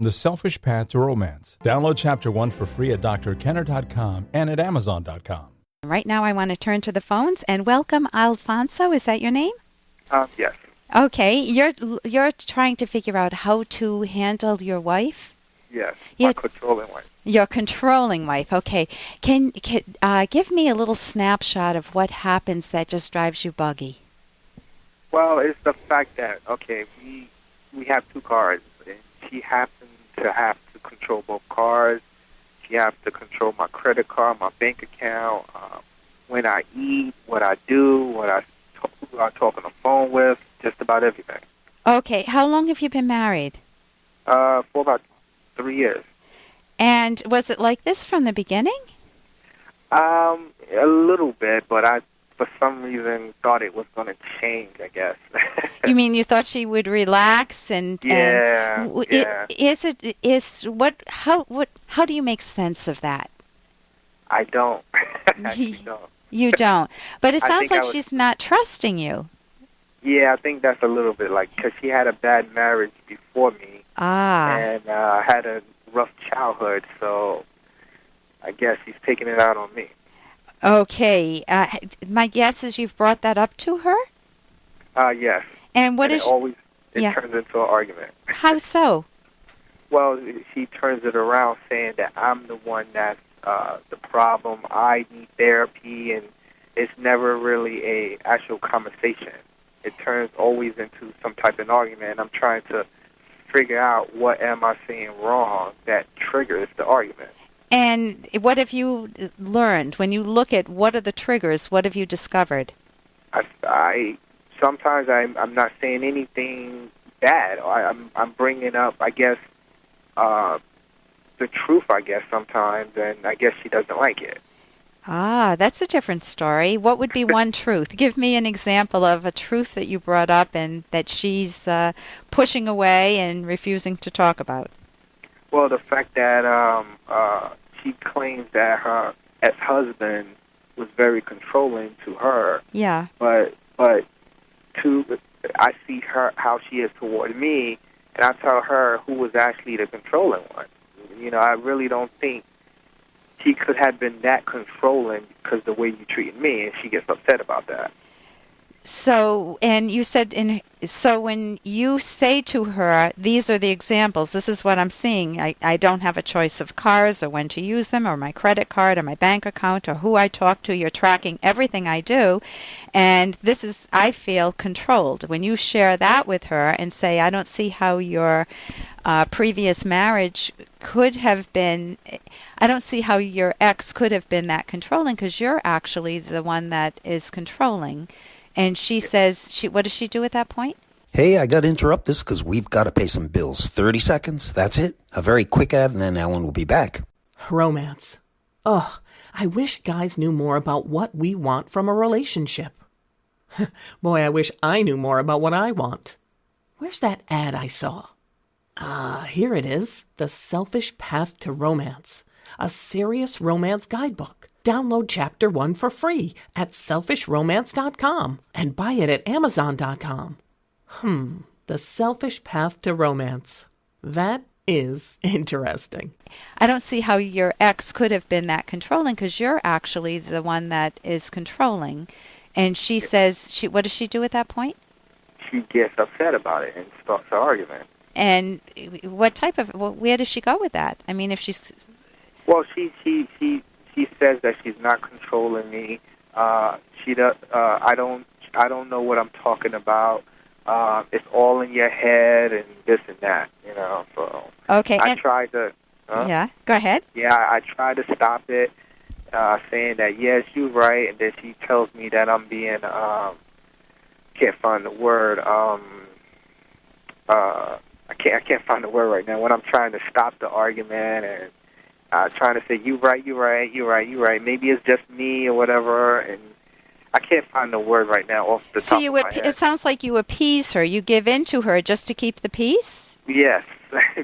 The Selfish Path to Romance. Download Chapter 1 for free at drkenner.com and at amazon.com. Right now I want to turn to the phones and welcome Alfonso. Is that your name? Yes. Okay. You're trying to figure out how to handle your wife? Yes, my controlling wife. Your controlling wife. Okay. Can give me a little snapshot of what happens that just drives you buggy? Well, it's the fact that, okay, we have two cars, and she happens to have to control both cars. She has to control my credit card, my bank account, when I eat, what I do, who I talk on the phone with, just about everything. Okay. How long have you been married? For about 3 years. And was it like this from the beginning? A little bit, but I, for some reason, thought it was going to change, I guess. You mean you thought she would relax and yeah. How do you make sense of that? I don't. Actually don't. You don't. But it sounds like she's not trusting you. Yeah, I think that's a little bit like, because she had a bad marriage before me. And had a rough childhood, so I guess she's taking it out on me. Okay. My guess is you've brought that up to her? Yes. And what is it turns into an argument. How so? Well, she turns it around saying that I'm the one that's the problem. I need therapy, and it's never really a actual conversation. It turns always into some type of argument, and I'm trying to figure out what am I saying wrong that triggers the argument. And what have you learned? When you look at what are the triggers, what have you discovered? Sometimes I'm not saying anything bad. I'm bringing up, I guess, the truth, I guess, sometimes, and I guess she doesn't like it. That's a different story. What would be one truth? Give me an example of a truth that you brought up and that she's pushing away and refusing to talk about. Well, the fact that she claims that her ex-husband was very controlling to her. Yeah. But I see her how she is toward me, and I tell her who was actually the controlling one. You know, I really don't think she could have been that controlling because the way you treated me, and she gets upset about that. So, and you said, so when you say to her, these are the examples, this is what I'm seeing, I don't have a choice of cars or when to use them or my credit card or my bank account or who I talk to, you're tracking everything I do, and this is, I feel, controlled. When you share that with her and say, I don't see how your previous marriage could have been, I don't see how your ex could have been that controlling because you're actually the one that is controlling. And she says, what does she do at that point? Hey, I got to interrupt this because we've got to pay some bills. 30 seconds, that's it. A very quick ad, and then Ellen will be back. Romance. Ugh, I wish guys knew more about what we want from a relationship. Boy, I wish I knew more about what I want. Where's that ad I saw? Here it is. The Selfish Path to Romance. A serious romance guidebook. Download Chapter 1 for free at selfishromance.com and buy it at amazon.com. The Selfish Path to Romance. That is interesting. I don't see how your ex could have been that controlling because you're actually the one that is controlling. And she says, what does she do at that point? She gets upset about it and starts an argument. And where does she go with that? I mean, if she's... Well, she says that she's not controlling me. I don't know what I'm talking about. It's all in your head and this and that, you know. So okay, I tried to. Yeah, go ahead. Yeah, I tried to stop it, saying that yes, you're right, and then she tells me that I'm being can't find the word. I can't find the word right now. When I'm trying to stop the argument and trying to say you're right. Maybe it's just me or whatever, and I can't find the word right now off the top of my head. It sounds like you appease her. You give in to her just to keep the peace? Yes,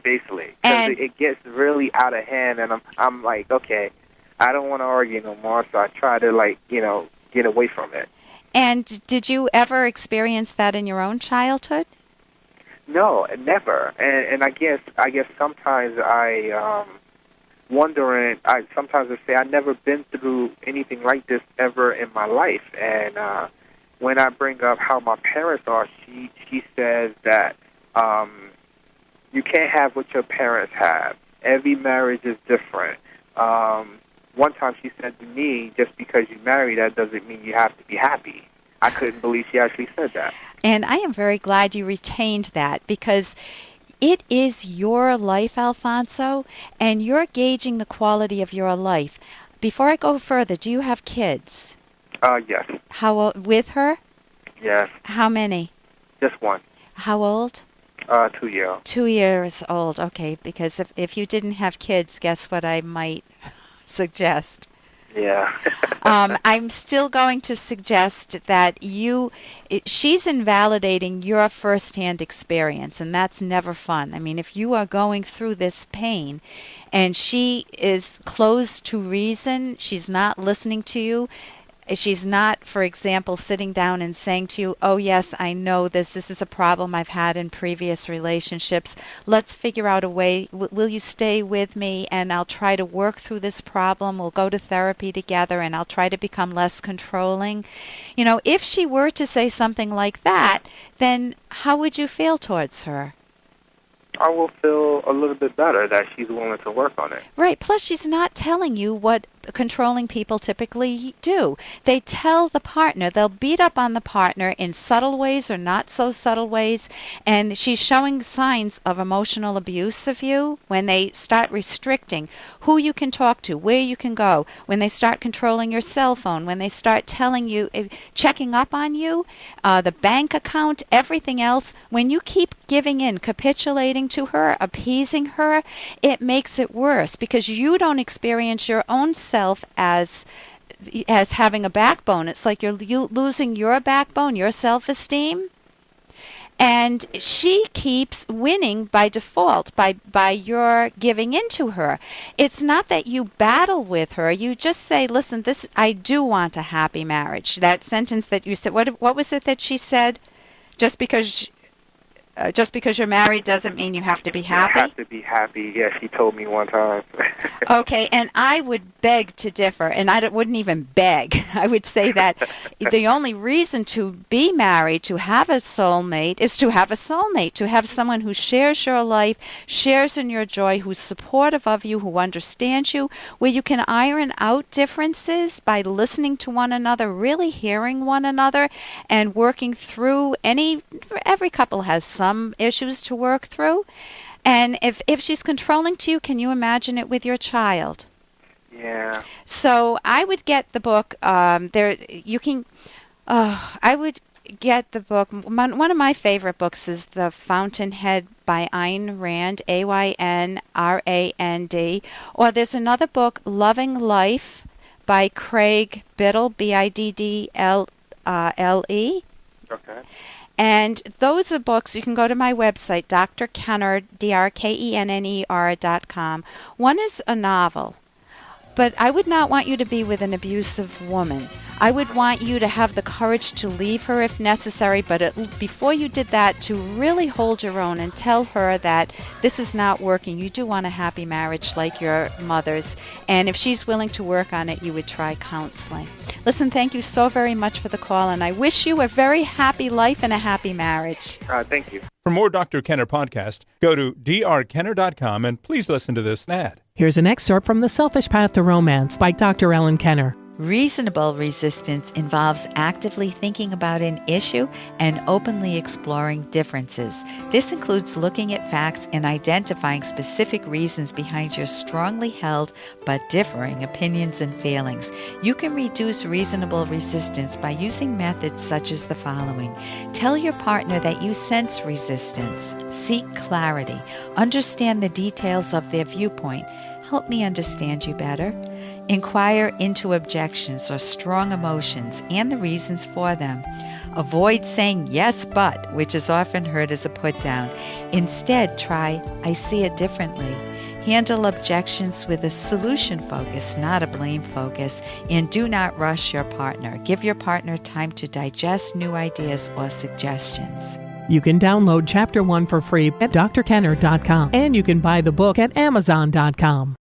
basically. Because it gets really out of hand, and I'm like, okay, I don't want to argue no more, so I try to, get away from it. And did you ever experience that in your own childhood? No, never. And I guess sometimes sometimes I say I've never been through anything like this ever in my life. And when I bring up how my parents are, she says that you can't have what your parents have. Every marriage is different. One time she said to me, just because you marry, that doesn't mean you have to be happy. I couldn't believe she actually said that. And I am very glad you retained that, because it is your life, Alfonso, and you're gauging the quality of your life. Before I go further, do you have kids? Yes. How old, with her? Yes. How many? Just one. How old? 2 years. 2 years old, okay, because if you didn't have kids, guess what I might suggest? Yeah. I'm still going to suggest that she's invalidating your firsthand experience, and that's never fun. I mean, if you are going through this pain and she is closed to reason, she's not listening to you, she's not, for example, sitting down and saying to you, oh, yes, I know this is a problem I've had in previous relationships. Let's figure out a way. Will you stay with me, and I'll try to work through this problem. We'll go to therapy together, and I'll try to become less controlling. You know, if she were to say something like that, then how would you feel towards her? I will feel a little bit better that she's willing to work on it. Right. Plus, she's not telling you what controlling people typically do. They tell the partner, they'll beat up on the partner in subtle ways or not so subtle ways, and she's showing signs of emotional abuse of you when they start restricting who you can talk to, where you can go, when they start controlling your cell phone, when they start telling you, checking up on you, the bank account, everything else. When you keep giving in, capitulating to her, appeasing her, it makes it worse, because you don't experience your own self as having a backbone. It's like you're losing your backbone, your self-esteem. And she keeps winning by default, by your giving in to her. It's not that you battle with her. You just say, listen, I do want a happy marriage. That sentence that you said, what was it that she said? Just because you're married doesn't mean you have to be happy? You have to be happy. Yeah, she told me one time. Okay, and I would beg to differ, and I wouldn't even beg. I would say that the only reason to be married, to have a soulmate, is to have a soulmate, to have someone who shares your life, shares in your joy, who's supportive of you, who understands you, where you can iron out differences by listening to one another, really hearing one another, and working through every couple has some issues to work through. And if she's controlling to you, can you imagine it with your child? Yeah. So I would get the book. I would get the book. One of my favorite books is The Fountainhead by Ayn Rand, Aynrand. Or there's another book, Loving Life by Craig Biddle, Biddle. Okay. And those are books. You can go to my website, Dr. Kenner, DrKenner.com. One is a novel, but I would not want you to be with an abusive woman. I would want you to have the courage to leave her if necessary, but before you did that, to really hold your own and tell her that this is not working. You do want a happy marriage like your mother's, and if she's willing to work on it, you would try counseling. Listen, thank you so very much for the call, and I wish you a very happy life and a happy marriage. Thank you. For more Dr. Kenner podcast, go to drkenner.com and please listen to this ad. Here's an excerpt from The Selfish Path to Romance by Dr. Ellen Kenner. Reasonable resistance involves actively thinking about an issue and openly exploring differences. This includes looking at facts and identifying specific reasons behind your strongly held but differing opinions and feelings. You can reduce reasonable resistance by using methods such as the following. Tell your partner that you sense resistance. Seek clarity. Understand the details of their viewpoint. Help me understand you better. Inquire into objections or strong emotions and the reasons for them. Avoid saying yes, but, which is often heard as a put-down. Instead, try, I see it differently. Handle objections with a solution focus, not a blame focus, and do not rush your partner. Give your partner time to digest new ideas or suggestions. You can download Chapter 1 for free at drkenner.com, and you can buy the book at amazon.com.